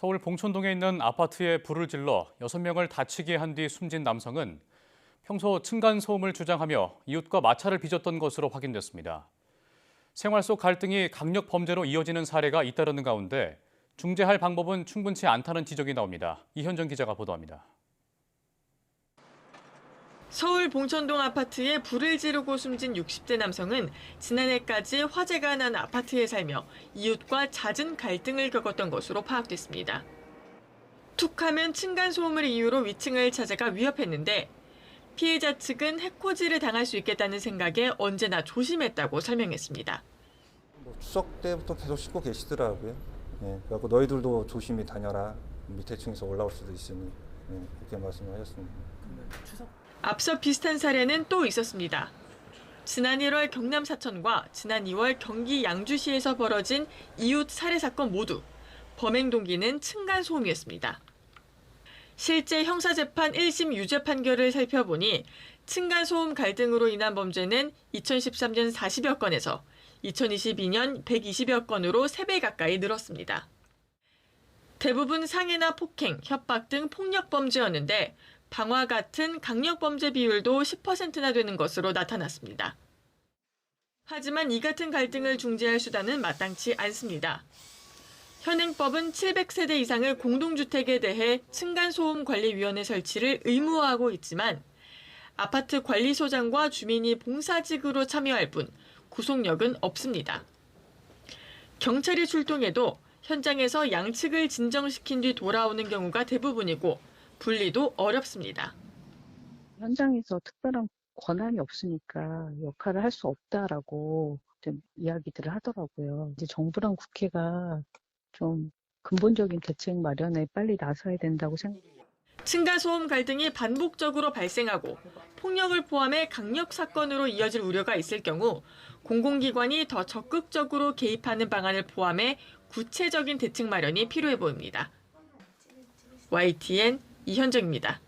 서울 봉천동에 있는 아파트에 불을 질러 6명을 다치게 한 뒤 숨진 남성은 평소 층간소음을 주장하며 이웃과 마찰을 빚었던 것으로 확인됐습니다. 생활 속 갈등이 강력 범죄로 이어지는 사례가 잇따르는 가운데 중재할 방법은 충분치 않다는 지적이 나옵니다. 이현정 기자가 보도합니다. 서울 봉천동 아파트에 불을 지르고 숨진 60대 남성은 지난해까지 화재가 난 아파트에 살며 이웃과 잦은 갈등을 겪었던 것으로 파악됐습니다. 툭하면 층간소음을 이유로 위층을 찾아가 위협했는데 피해자 측은 해코지를 당할 수 있겠다는 생각에 언제나 조심했다고 설명했습니다. 추석 때부터 계속 씻고 계시더라고요. 그래서 너희들도 조심히 다녀라. 밑에 층에서 올라올 수도 있으니 그렇게 말씀을 하셨습니다. 앞서 비슷한 사례는 또 있었습니다. 지난 1월 경남 사천과 지난 2월 경기 양주시에서 벌어진 이웃 살해 사건 모두 범행 동기는 층간소음이었습니다. 실제 형사재판 1심 유죄 판결을 살펴보니 층간소음 갈등으로 인한 범죄는 2013년 40여 건에서 2022년 120여 건으로 3배 가까이 늘었습니다. 대부분 상해나 폭행, 협박 등 폭력 범죄였는데 방화 같은 강력범죄 비율도 10%나 되는 것으로 나타났습니다. 하지만 이 같은 갈등을 중재할 수단은 마땅치 않습니다. 현행법은 700세대 이상의 공동주택에 대해 층간소음관리위원회 설치를 의무화하고 있지만 아파트 관리소장과 주민이 봉사직으로 참여할 뿐 구속력은 없습니다. 경찰이 출동해도 현장에서 양측을 진정시킨 뒤 돌아오는 경우가 대부분이고 분리도 어렵습니다. 현장에서 특별한 권한이 없으니까 역할을 할 수 없다라고 좀 이야기들을 하더라고요. 이제 정부랑 국회가 좀 근본적인 대책 마련에 빨리 나서야 된다고 생각해요. 층간소음 갈등이 반복적으로 발생하고 폭력을 포함해 강력 사건으로 이어질 우려가 있을 경우 공공기관이 더 적극적으로 개입하는 방안을 포함해 구체적인 대책 마련이 필요해 보입니다. YTN 이현정입니다.